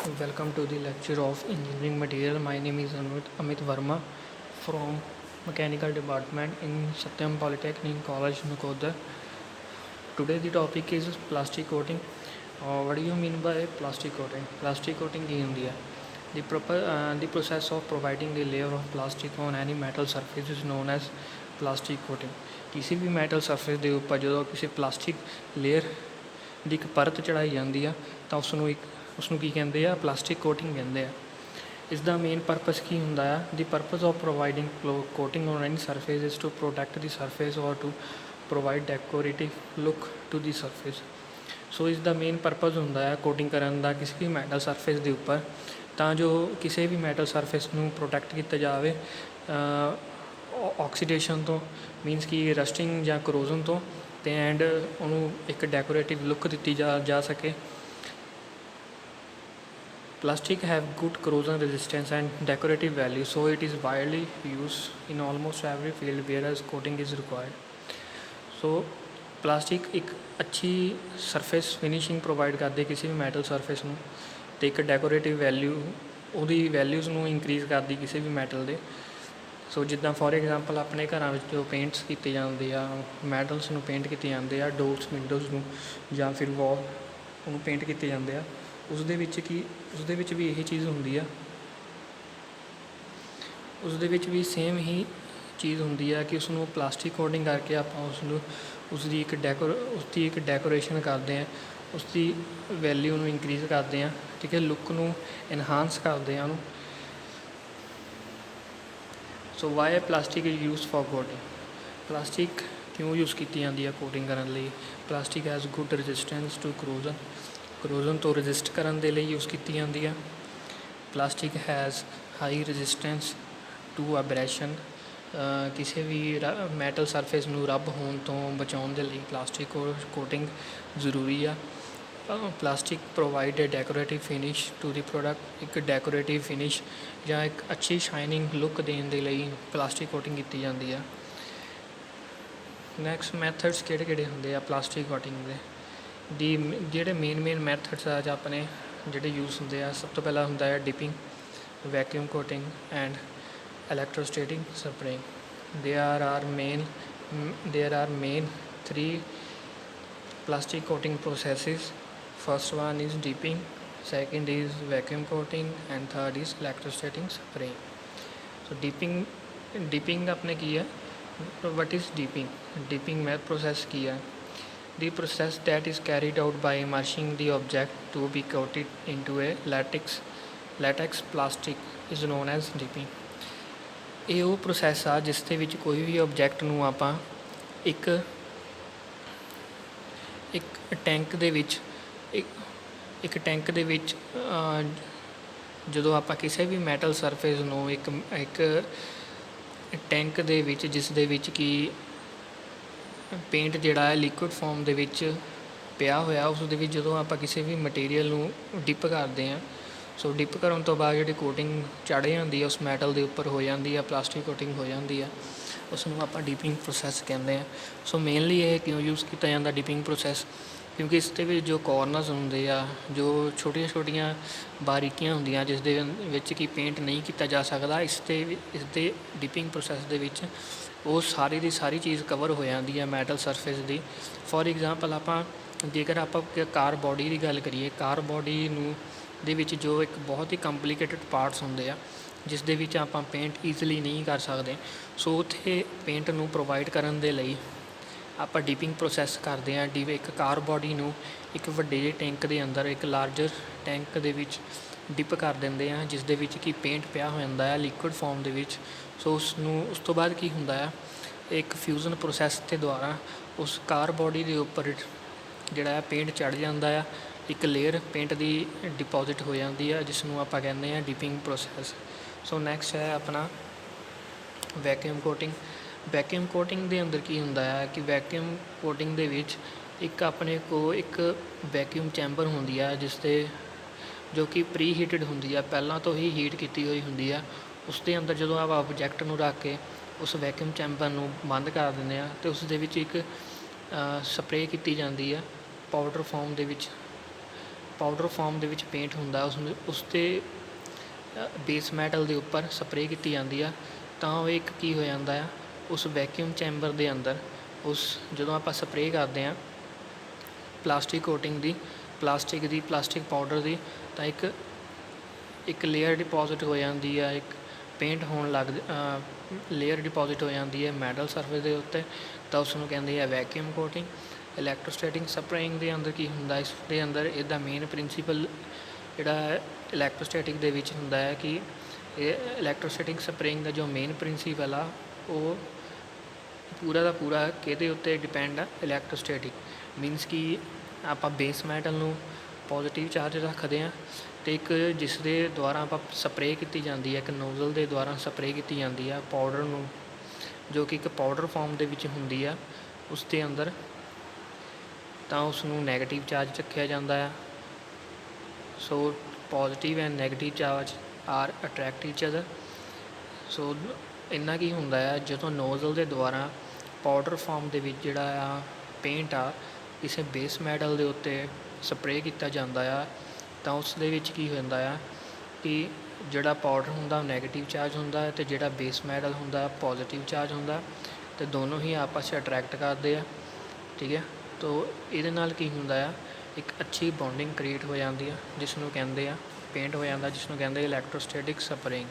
Welcome to the lecture of engineering material. My name is Amit Verma from mechanical department in Satyam Polytechnic College, Nakodar. Today the topic is plastic coating. What do you mean by plastic coating? Plastic coating in India. The process of providing the layer of plastic on any metal surface is known as plastic coating. किसी भी metal surface ਦੇ ਉੱਪਰ ਜਦੋਂ ਕਿਸੇ plastic layer ਦੀ ਇੱਕ ਪਰਤ ਚੜਾਈ ਜਾਂਦੀ ਆ ਤਾਂ ਉਸਨੂੰ ਕੀ ਕਹਿੰਦੇ ਆ, ਪਲਾਸਟਿਕ ਕੋਟਿੰਗ ਕਹਿੰਦੇ ਆ। ਇਸ ਦਾ ਮੇਨ ਪਰਪਸ ਕੀ ਹੁੰਦਾ ਆ? The purpose of providing coating on any surface is to protect the surface ਔਰ to provide decorative look to the surface. So ਇਸ ਦਾ ਮੇਨ ਪਰਪਸ ਹੁੰਦਾ ਆ ਕੋਟਿੰਗ ਕਰਨ ਦਾ ਕਿਸੇ ਵੀ ਮੈਟਲ ਸਰਫੇਸ ਦੇ ਉੱਪਰ, ਤਾਂ ਜੋ ਕਿਸੇ ਵੀ ਮੈਟਲ ਸਰਫੇਸ ਨੂੰ ਪ੍ਰੋਟੈਕਟ ਕੀਤਾ ਜਾਵੇ ਆਕਸੀਡੇਸ਼ਨ ਤੋਂ, ਮੀਨਸ ਕਿ ਰਸਟਿੰਗ ਜਾਂ ਕਰੋਜ਼ਨ ਤੋਂ, ਅਤੇ ਐਂਡ ਉਹਨੂੰ ਇੱਕ ਡੈਕੋਰੇਟਿਵ ਲੁੱਕ ਦਿੱਤੀ ਜਾ ਸਕੇ। Plastic have good corrosion resistance and decorative value, so it is widely used in almost every field where coating is required. So plastic ਇੱਕ ਅੱਛੀ ਸਰਫੇਸ ਫਿਨਿਸ਼ਿੰਗ ਪ੍ਰੋਵਾਈਡ ਕਰਦੇ ਕਿਸੇ ਵੀ ਮੈਟਲ ਸਰਫੇਸ ਨੂੰ, ਅਤੇ ਇੱਕ ਡੈਕੋਰੇਟਿਵ ਵੈਲਿਊ ਉਹਦੀ ਵੈਲਿਊਜ਼ ਨੂੰ ਇੰਕਰੀਜ਼ ਕਰਦੀ ਕਿਸੇ ਵੀ ਮੈਟਲ ਦੇ। ਸੋ ਜਿੱਦਾਂ ਫੋਰ ਐਗਜ਼ਾਮਪਲ ਆਪਣੇ ਘਰਾਂ ਵਿੱਚ ਜੋ ਪੇਂਟਸ ਕੀਤੇ ਜਾਂਦੇ ਆ, ਮੈਟਲਸ ਨੂੰ ਪੇਂਟ ਕੀਤੇ ਜਾਂਦੇ ਆ, ਡੋਰਸ ਵਿੰਡੋਜ਼ ਨੂੰ ਜਾਂ ਫਿਰ ਵਾਲ ਉਹਨੂੰ ਪੇਂਟ ਕੀਤੇ ਜਾਂਦੇ ਆ, ਉਸਦੇ ਵਿੱਚ ਵੀ ਇਹ ਚੀਜ਼ ਹੁੰਦੀ ਆ। ਉਸਦੇ ਵਿੱਚ ਵੀ ਸੇਮ ਹੀ ਚੀਜ਼ ਹੁੰਦੀ ਆ ਕਿ ਉਸਨੂੰ ਪਲਾਸਟਿਕ ਕੋਟਿੰਗ ਕਰਕੇ ਆਪਾਂ ਉਸਦੀ ਇੱਕ ਡੈਕੋਰੇਸ਼ਨ ਕਰਦੇ ਹਾਂ, ਉਸਦੀ ਵੈਲਿਊ ਨੂੰ ਇੰਕਰੀਜ਼ ਕਰਦੇ ਹਾਂ, ਠੀਕ ਹੈ, ਲੁੱਕ ਨੂੰ ਇਨਹਾਂਸ ਕਰਦੇ ਹਾਂ ਉਹਨੂੰ। So why plastic is used for coating. Plastic ਕਿਉਂ ਯੂਜ਼ ਕੀਤੀ ਜਾਂਦੀ ਆ ਕੋਟਿੰਗ ਕਰਨ ਲਈ? Plastic has good resistance to corrosion ਤੋਂ ਰਜਿਸਟ ਕਰਨ ਦੇ ਲਈ ਯੂਜ਼ ਕੀਤੀ ਜਾਂਦੀ ਆ। Plastic has high resistance to abrasion. ਕਿਸੇ ਵੀ ਮੈਟਲ ਸਰਫੇਸ ਨੂੰ ਰਬ ਹੋਣ ਤੋਂ ਬਚਾਉਣ ਦੇ ਲਈ ਪਲਾਸਟਿਕ ਕੋਟਿੰਗ ਜ਼ਰੂਰੀ ਆ। Plastic provide a decorative finish to the product. ਇੱਕ ਡੈਕੋਰੇਟਿਵ ਫਿਨਿਸ਼ ਜਾਂ ਇੱਕ ਅੱਛੀ ਸ਼ਾਈਨਿੰਗ ਲੁੱਕ ਦੇਣ ਦੇ ਲਈ ਪਲਾਸਟਿਕ ਕੋਟਿੰਗ ਕੀਤੀ ਜਾਂਦੀ ਆ। ਨੈਕਸਟ ਮੈਥਡਸ ਕਿਹੜੇ ਹੁੰਦੇ ਆ ਪਲਾਸਟਿਕ ਕੋਟਿੰਗ ਦੇ? ਜਿਹੜੇ ਮੇਨ ਮੈਥਡਸ ਆ ਜਾਂ ਆਪਣੇ ਜਿਹੜੇ ਯੂਜ਼ ਹੁੰਦੇ ਆ, ਸਭ ਤੋਂ ਪਹਿਲਾਂ ਹੁੰਦਾ ਹੈ dipping, vacuum coating and electrostatic spraying. There are main three plastic coating processes. First one is dipping, second is vacuum coating and third is electrostatic spraying. So dipping अपने की है, what is dipping में process की है? The process that is carried out by immersing the object to be coated into a latex plastic is known as dipping. ਇਹ ਉਹ process ਆ ਜਿਸ ਦੇ ਵਿੱਚ ਕੋਈ ਵੀ ਓਬਜੈਕਟ ਨੂੰ ਆਪਾਂ ਇੱਕ ਟੈਂਕ ਦੇ ਵਿੱਚ ਜਦੋਂ ਆਪਾਂ ਕਿਸੇ ਵੀ ਮੈਟਲ ਸਰਫੇਸ ਨੂੰ ਇੱਕ ਟੈਂਕ ਦੇ ਵਿੱਚ, ਜਿਸ ਦੇ ਵਿੱਚ ਕਿ ਪੇਂਟ ਜਿਹੜਾ ਹੈ ਲਿਕੁਇਡ ਫਾਰਮ ਦੇ ਵਿੱਚ ਪਿਆ ਹੋਇਆ, ਉਸ ਦੇ ਵਿੱਚ ਜਦੋਂ ਆਪਾਂ ਕਿਸੇ ਵੀ ਮਟੀਰੀਅਲ ਨੂੰ ਡਿਪ ਕਰਦੇ ਹਾਂ, ਸੋ ਡਿਪ ਕਰਨ ਤੋਂ ਬਾਅਦ ਜਿਹੜੀ ਕੋਟਿੰਗ ਚੜ੍ਹ ਜਾਂਦੀ ਆ ਉਸ ਮੈਟਲ ਦੇ ਉੱਪਰ ਹੋ ਜਾਂਦੀ ਆ, ਪਲਾਸਟਿਕ ਕੋਟਿੰਗ ਹੋ ਜਾਂਦੀ ਆ, ਉਸ ਨੂੰ ਆਪਾਂ ਡਿਪਿੰਗ ਪ੍ਰੋਸੈਸ ਕਹਿੰਦੇ ਆ। ਸੋ ਮੇਨਲੀ ਇਹ ਕਿਉਂ ਯੂਜ਼ ਕੀਤਾ ਜਾਂਦਾ ਡਿਪਿੰਗ ਪ੍ਰੋਸੈਸ? ਕਿਉਂਕਿ ਇਸ ਦੇ ਵਿੱਚ ਜੋ ਕੋਰਨਰਸ ਹੁੰਦੇ ਆ, ਜੋ ਛੋਟੀਆਂ ਬਾਰੀਕੀਆਂ ਹੁੰਦੀਆਂ ਜਿਸ ਦੇ ਵਿੱਚ ਕਿ ਪੇਂਟ ਨਹੀਂ ਕੀਤਾ ਜਾ ਸਕਦਾ, ਇਸ ਦੇ ਡਿਪਿੰਗ ਪ੍ਰੋਸੈਸ ਦੇ ਵਿੱਚ ਉਹ ਸਾਰੀ ਦੀ ਸਾਰੀ ਚੀਜ਼ ਕਵਰ ਹੋ ਜਾਂਦੀ ਹੈ metal surface the. For example ਜੇਕਰ ਆਪਾਂ ਕਾਰ ਬੋਡੀ ਦੀ ਗੱਲ ਕਰੀਏ, ਕਾਰ ਬੋਡੀ ਨੂੰ ਦੇ ਵਿੱਚ ਜੋ ਇੱਕ ਬਹੁਤ ਹੀ ਕੰਪਲੀਕੇਟਡ ਪਾਰਟਸ ਹੁੰਦੇ ਆ ਜਿਸ ਦੇ ਵਿੱਚ ਆਪਾਂ ਪੇਂਟ ਈਜ਼ੀਲੀ ਨਹੀਂ ਕਰ ਸਕਦੇ, ਸੋ ਉੱਥੇ ਪੇਂਟ ਨੂੰ ਪ੍ਰੋਵਾਈਡ ਕਰਨ ਦੇ ਲਈ ਆਪਾਂ ਡਿਪਿੰਗ ਪ੍ਰੋਸੈਸ ਕਰਦੇ ਹਾਂ। ਇੱਕ ਕਾਰ ਬੋਡੀ ਨੂੰ ਇੱਕ ਵੱਡੇ ਜਿਹੇ ਟੈਂਕ ਦੇ ਅੰਦਰ, ਇੱਕ ਲਾਰਜਰ ਟੈਂਕ ਦੇ ਵਿੱਚ ਡਿਪ ਕਰ ਦਿੰਦੇ ਹਾਂ, ਜਿਸ ਦੇ ਵਿੱਚ ਕਿ ਪੇਂਟ ਪਿਆ ਹੋ ਜਾਂਦਾ ਹੈ ਲਿਕੁਇਡ ਫਾਰਮ ਦੇ ਵਿੱਚ। ਸੋ ਉਸ ਤੋਂ ਬਾਅਦ ਕੀ ਹੁੰਦਾ ਆ, ਇੱਕ ਫਿਊਜ਼ਨ ਪ੍ਰੋਸੈਸ ਦੇ ਦੁਆਰਾ ਉਸ ਕਾਰ ਬੋਡੀ ਦੇ ਉੱਪਰ ਜਿਹੜਾ ਹੈ ਪੇਂਟ ਚੜ੍ਹ ਜਾਂਦਾ ਆ, ਇੱਕ ਲੇਅਰ ਪੇਂਟ ਦੀ ਡਿਪੋਜ਼ਿਟ ਹੋ ਜਾਂਦੀ ਆ, ਜਿਸ ਨੂੰ ਆਪਾਂ ਕਹਿੰਦੇ ਹਾਂ ਡਿਪਿੰਗ ਪ੍ਰੋਸੈਸ। ਸੋ ਨੈਕਸਟ ਹੈ ਆਪਣਾ ਵੈਕਿਊਮ ਕੋਟਿੰਗ। ਵੈਕਿਊਮ ਕੋਟਿੰਗ ਦੇ ਅੰਦਰ ਕੀ ਹੁੰਦਾ ਹੈ ਕਿ ਵੈਕਿਊਮ ਕੋਟਿੰਗ ਦੇ ਵਿੱਚ ਆਪਣੇ ਕੋਲ ਇੱਕ ਵੈਕਿਊਮ ਚੈਂਬਰ ਹੁੰਦੀ ਆ ਜੋ ਕਿ ਪ੍ਰੀ ਹੀਟਡ ਹੁੰਦੀ ਆ, ਪਹਿਲਾਂ ਤੋਂ ਹੀ ਹੀਟ ਕੀਤੀ ਹੋਈ ਹੁੰਦੀ ਆ। ਉਸ ਦੇ ਅੰਦਰ ਜਦੋਂ ਆਪਾਂ ਆਬਜੈਕਟ ਨੂੰ ਰੱਖ ਕੇ ਉਸ ਵੈਕਿਊਮ ਚੈਂਬਰ ਨੂੰ ਬੰਦ ਕਰ ਦਿੰਦੇ ਹਾਂ ਅਤੇ ਉਸ ਦੇ ਵਿੱਚ ਇੱਕ ਸਪਰੇਅ ਕੀਤੀ ਜਾਂਦੀ ਆ ਪਾਊਡਰ ਫਾਰਮ ਦੇ ਵਿੱਚ। ਪਾਊਡਰ ਫਾਰਮ ਦੇ ਵਿੱਚ ਪੇਂਟ ਹੁੰਦਾ ਉਸ 'ਤੇ ਬੇਸ ਮੈਟਲ ਦੇ ਉੱਪਰ ਸਪਰੇਅ ਕੀਤੀ ਜਾਂਦੀ ਆ, ਤਾਂ ਉਹ ਇੱਕ ਕੀ ਹੋ ਜਾਂਦਾ ਆ, ਉਸ ਵੈਕਿਊਮ ਚੈਂਬਰ ਦੇ ਅੰਦਰ ਜਦੋਂ ਆਪਾਂ ਸਪਰੇਅ ਕਰਦੇ ਹਾਂ ਪਲਾਸਟਿਕ ਕੋਟਿੰਗ ਦੀ ਪਲਾਸਟਿਕ ਪਾਊਡਰ ਦੀ, ਤਾਂ ਇੱਕ ਲੇਅਰ ਡਿਪੋਜ਼ਿਟ ਹੋ ਜਾਂਦੀ ਆ, ਇੱਕ ਪੇਂਟ ਹੋਣ ਲੇਅਰ ਡਿਪੋਜ਼ਿਟ ਹੋ ਜਾਂਦੀ ਹੈ ਮੈਟਲ ਸਰਫੇਸ ਦੇ ਉੱਤੇ, ਤਾਂ ਉਸ ਨੂੰ ਕਹਿੰਦੇ ਆ ਵੈਕਿਊਮ ਕੋਟਿੰਗ। ਇਲੈਕਟ੍ਰੋਸਟੈਟਿਕ ਸਪਰੇਇੰਗ ਦੇ ਅੰਦਰ ਕੀ ਹੁੰਦਾ, ਇਸ ਦੇ ਅੰਦਰ ਇਹਦਾ ਮੇਨ ਪ੍ਰਿੰਸੀਪਲ ਜਿਹੜਾ ਇਲੈਕਟ੍ਰੋਸਟੈਟਿਕ ਦੇ ਵਿੱਚ ਹੁੰਦਾ ਹੈ ਕਿ ਇਹ ਇਲੈਕਟ੍ਰੋਸਟੈਟਿਕ ਸਪਰੇਇੰਗ ਦਾ ਜੋ ਮੇਨ ਪ੍ਰਿੰਸੀਪਲ ਆ ਉਹ ਪੂਰਾ ਦਾ ਪੂਰਾ ਕਿਹਦੇ ਉੱਤੇ ਡਿਪੈਂਡ ਆ, ਇਲੈਕਟ੍ਰੋਸਟੈਟਿਕ ਮੀਨਸ ਕਿ ਆਪਾਂ ਬੇਸ ਮੈਟਲ ਨੂੰ ਪੋਜ਼ੀਟਿਵ ਚਾਰਜ ਰੱਖਦੇ ਹਾਂ, ਅਤੇ ਇੱਕ ਜਿਸ ਦੇ ਦੁਆਰਾ ਆਪਾਂ ਸਪਰੇਅ ਕੀਤੀ ਜਾਂਦੀ ਹੈ, ਇੱਕ ਨੋਜ਼ਲ ਦੇ ਦੁਆਰਾ ਸਪਰੇਅ ਕੀਤੀ ਜਾਂਦੀ ਆ ਪਾਊਡਰ ਨੂੰ, ਜੋ ਕਿ ਇੱਕ ਪਾਊਡਰ ਫਾਰਮ ਦੇ ਵਿੱਚ ਹੁੰਦੀ ਆ ਉਸ ਦੇ ਅੰਦਰ, ਤਾਂ ਉਸ ਨੂੰ ਨੈਗੇਟਿਵ ਚਾਰਜ ਰੱਖਿਆ ਜਾਂਦਾ ਆ। So positive and negative charge are attract each other. So ਇੰਨਾ ਕੀ ਹੁੰਦਾ ਆ, ਜਦੋਂ ਨੋਜ਼ਲ ਦੇ ਦੁਆਰਾ ਪਾਊਡਰ ਫਾਰਮ ਦੇ ਵਿੱਚ ਜਿਹੜਾ ਆ ਪੇਂਟ ਆ ਕਿਸੇ ਬੇਸ ਮੈਟਲ ਦੇ ਉੱਤੇ ਸਪਰੇਅ ਕੀਤਾ ਜਾਂਦਾ ਆ, ਤਾਂ ਉਸ ਦੇ ਵਿੱਚ ਕੀ ਹੋ ਜਾਂਦਾ ਆ ਕਿ ਜਿਹੜਾ ਪਾਊਡਰ ਹੁੰਦਾ ਉਹ ਨੈਗੇਟਿਵ ਚਾਰਜ ਹੁੰਦਾ ਅਤੇ ਜਿਹੜਾ ਬੇਸ ਮੈਟਲ ਹੁੰਦਾ ਪੋਜ਼ੀਟਿਵ ਚਾਰਜ ਹੁੰਦਾ, ਅਤੇ ਦੋਨੋਂ ਹੀ ਆਪਸ 'ਚ ਅਟਰੈਕਟ ਕਰਦੇ ਆ। ਠੀਕ ਹੈ, ਤੋ ਇਹਦੇ ਨਾਲ ਕੀ ਹੁੰਦਾ ਆ, ਇੱਕ ਅੱਛੀ ਬੌਂਡਿੰਗ ਕ੍ਰੀਏਟ ਹੋ ਜਾਂਦੀ ਆ, ਜਿਸ ਨੂੰ ਕਹਿੰਦੇ ਆ ਪੇਂਟ ਹੋ ਜਾਂਦਾ, ਜਿਸ ਨੂੰ ਕਹਿੰਦੇ ਇਲੈਕਟ੍ਰੋਸਟੈਟਿਕ ਸਪਰੇਇੰਗ।